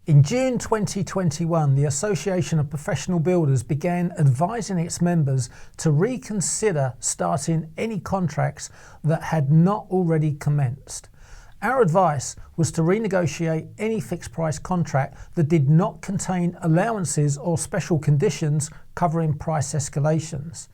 In June 2021, the Association of Professional Builders began advising its members to reconsider starting any contracts that had not already commenced. Our advice was to renegotiate any fixed price contract that did not contain allowances or special conditions covering price escalations.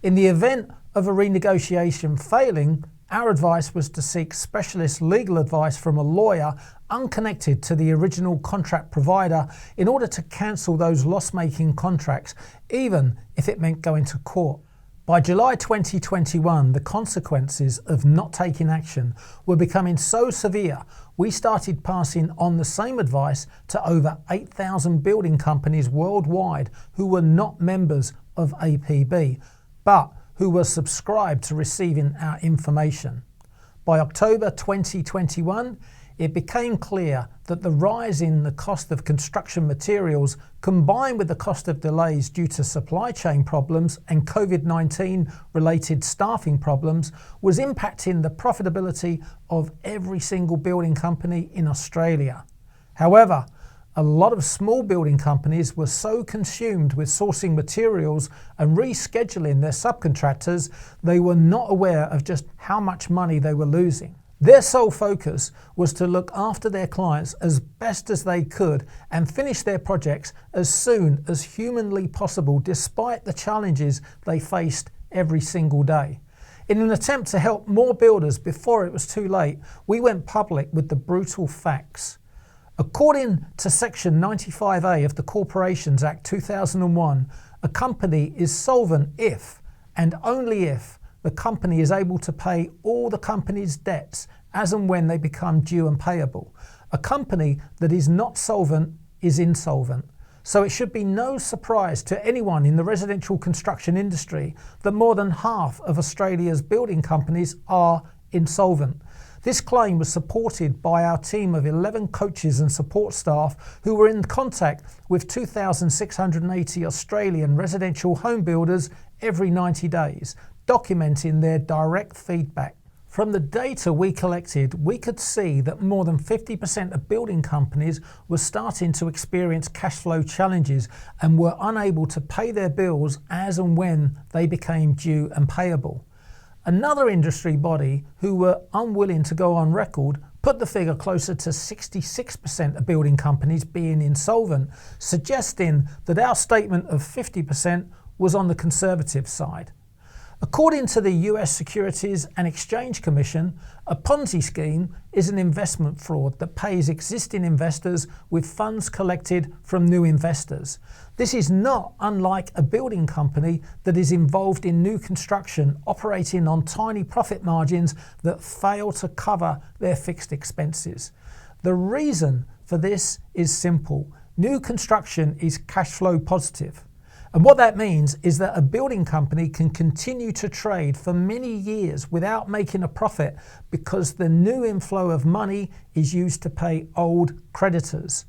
In the event of a renegotiation failing, our advice was to seek specialist legal advice from a lawyer unconnected to the original contract provider in order to cancel those loss-making contracts, even if it meant going to court. By July 2021, the consequences of not taking action were becoming so severe, we started passing on the same advice to over 8,000 building companies worldwide who were not members of APB, but who were subscribed to receiving our information. By October 2021, it became clear that the rise in the cost of construction materials, combined with the cost of delays due to supply chain problems and COVID-19 related staffing problems, was impacting the profitability of every single building company in Australia. However, a lot of small building companies were so consumed with sourcing materials and rescheduling their subcontractors, they were not aware of just how much money they were losing. Their sole focus was to look after their clients as best as they could and finish their projects as soon as humanly possible, despite the challenges they faced every single day. In an attempt to help more builders before it was too late, we went public with the brutal facts. According to Section 95A of the Corporations Act 2001, a company is solvent if, and only if, the company is able to pay all the company's debts as and when they become due and payable. A company that is not solvent is insolvent. So it should be no surprise to anyone in the residential construction industry that more than half of Australia's building companies are insolvent. This claim was supported by our team of 11 coaches and support staff who were in contact with 2,680 Australian residential home builders every 90 days, documenting their direct feedback. From the data we collected, we could see that more than 50% of building companies were starting to experience cash flow challenges and were unable to pay their bills as and when they became due and payable. Another industry body, who were unwilling to go on record, put the figure closer to 66% of building companies being insolvent, suggesting that our statement of 50% was on the conservative side. According to the US Securities and Exchange Commission, a Ponzi scheme is an investment fraud that pays existing investors with funds collected from new investors. This is not unlike a building company that is involved in new construction, operating on tiny profit margins that fail to cover their fixed expenses. The reason for this is simple. New construction is cash flow positive. And what that means is that a building company can continue to trade for many years without making a profit because the new inflow of money is used to pay old creditors.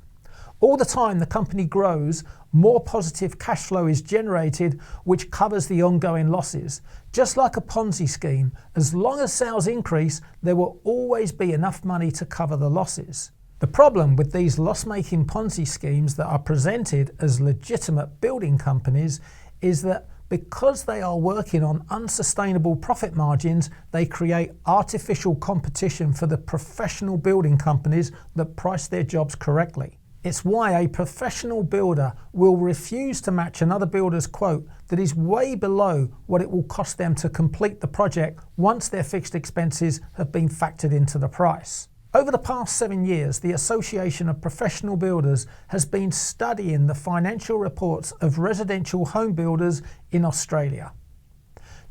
All the time the company grows, more positive cash flow is generated, which covers the ongoing losses. Just like a Ponzi scheme, as long as sales increase, there will always be enough money to cover the losses. The problem with these loss-making Ponzi schemes that are presented as legitimate building companies is that because they are working on unsustainable profit margins, they create artificial competition for the professional building companies that price their jobs correctly. It's why a professional builder will refuse to match another builder's quote that is way below what it will cost them to complete the project once their fixed expenses have been factored into the price. Over the past 7 years, the Association of Professional Builders has been studying the financial reports of residential home builders in Australia.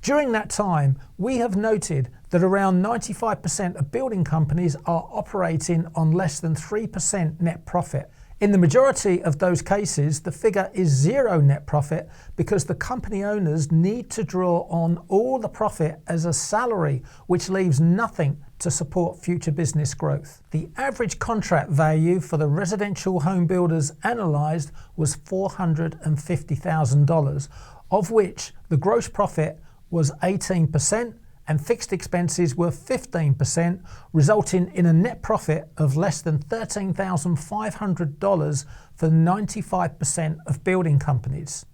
During that time, we have noted that around 95% of building companies are operating on less than 3% net profit. In the majority of those cases, the figure is zero net profit because the company owners need to draw on all the profit as a salary, which leaves nothing to support future business growth. The average contract value for the residential home builders analysed was $450,000, of which the gross profit was 18% and fixed expenses were 15%, resulting in a net profit of less than $13,500 for 95% of building companies.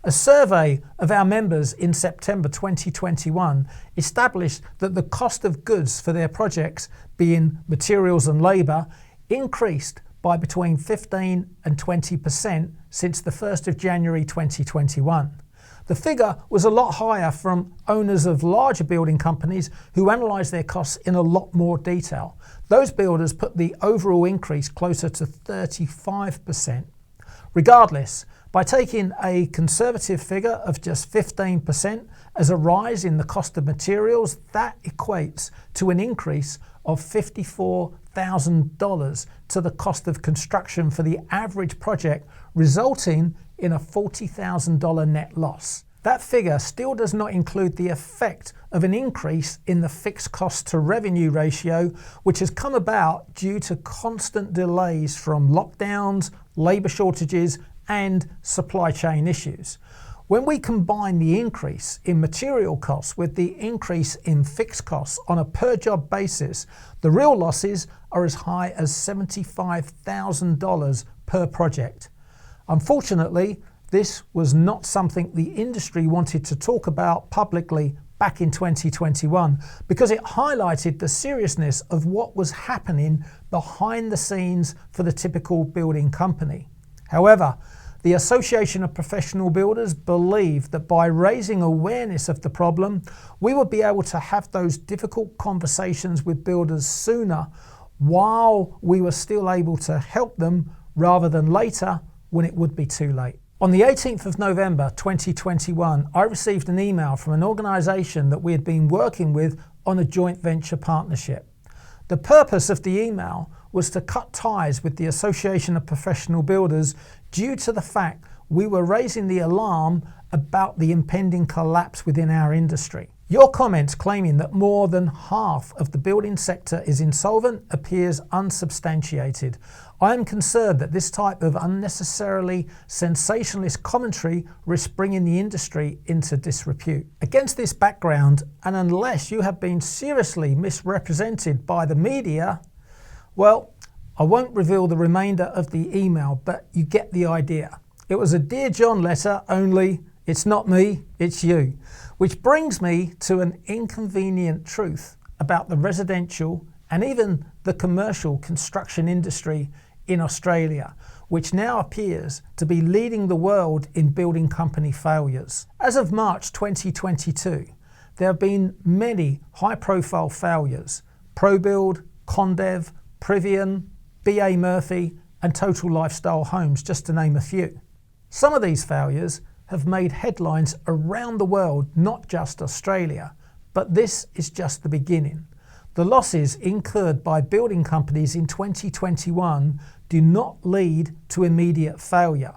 A survey of our members in September 2021 established that the cost of goods for their projects, being materials and labour, increased by between 15 and 20% since the 1st of January 2021. The figure was a lot higher from owners of larger building companies who analysed their costs in a lot more detail. Those builders put the overall increase closer to 35%. Regardless, by taking a conservative figure of just 15% as a rise in the cost of materials, that equates to an increase of $54,000 to the cost of construction for the average project, resulting in a $40,000 net loss. That figure still does not include the effect of an increase in the fixed cost to revenue ratio, which has come about due to constant delays from lockdowns, labour shortages, and supply chain issues. When we combine the increase in material costs with the increase in fixed costs on a per job basis, the real losses are as high as $75,000 per project. Unfortunately, this was not something the industry wanted to talk about publicly back in 2021 because it highlighted the seriousness of what was happening behind the scenes for the typical building company. However, the Association of Professional Builders believed that by raising awareness of the problem, we would be able to have those difficult conversations with builders sooner while we were still able to help them rather than later when it would be too late. On the 18th of November 2021, I received an email from an organisation that we had been working with on a joint venture partnership. The purpose of the email was to cut ties with the Association of Professional Builders due to the fact we were raising the alarm about the impending collapse within our industry. Your comments claiming that more than half of the building sector is insolvent appears unsubstantiated. I am concerned that this type of unnecessarily sensationalist commentary risks bringing the industry into disrepute. Against this background, and unless you have been seriously misrepresented by the media, well, I won't reveal the remainder of the email, but you get the idea. It was a Dear John letter, only it's not me, it's you. Which brings me to an inconvenient truth about the residential and even the commercial construction industry in Australia, which now appears to be leading the world in building company failures. As of March 2022, there have been many high-profile failures: ProBuild, Condev, Privian, BA Murphy, and Total Lifestyle Homes, just to name a few. Some of these failures have made headlines around the world, not just Australia, but this is just the beginning. The losses incurred by building companies in 2021 do not lead to immediate failure.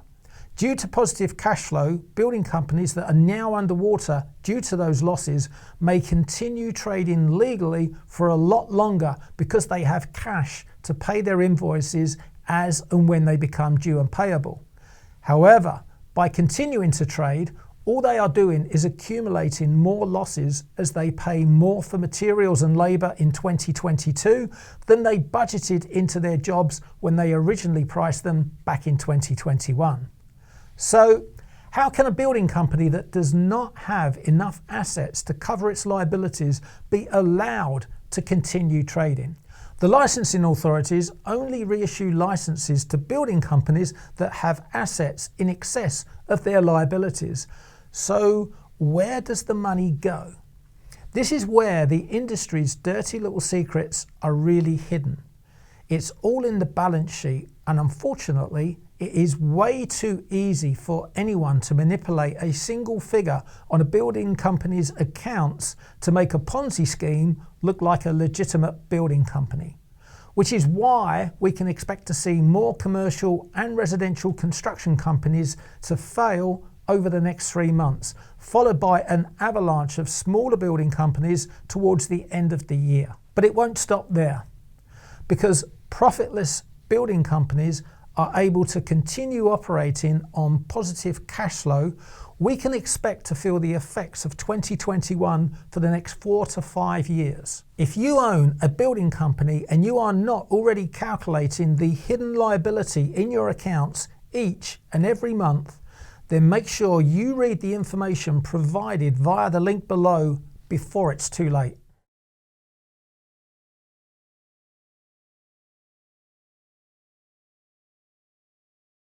Due to positive cash flow, building companies that are now underwater due to those losses may continue trading legally for a lot longer because they have cash to pay their invoices as and when they become due and payable. However, by continuing to trade, all they are doing is accumulating more losses as they pay more for materials and labour in 2022 than they budgeted into their jobs when they originally priced them back in 2021. So, how can a building company that does not have enough assets to cover its liabilities be allowed to continue trading? The licensing authorities only reissue licenses to building companies that have assets in excess of their liabilities. So where does the money go? This is where the industry's dirty little secrets are really hidden. It's all in the balance sheet, and unfortunately, it is way too easy for anyone to manipulate a single figure on a building company's accounts to make a Ponzi scheme look like a legitimate building company. Which is why we can expect to see more commercial and residential construction companies to fail over the next 3 months, followed by an avalanche of smaller building companies towards the end of the year. But it won't stop there, because profitless building companies are able to continue operating on positive cash flow, we can expect to feel the effects of 2021 for the next 4 to 5 years. If you own a building company and you are not already calculating the hidden liability in your accounts each and every month, then make sure you read the information provided via the link below before it's too late.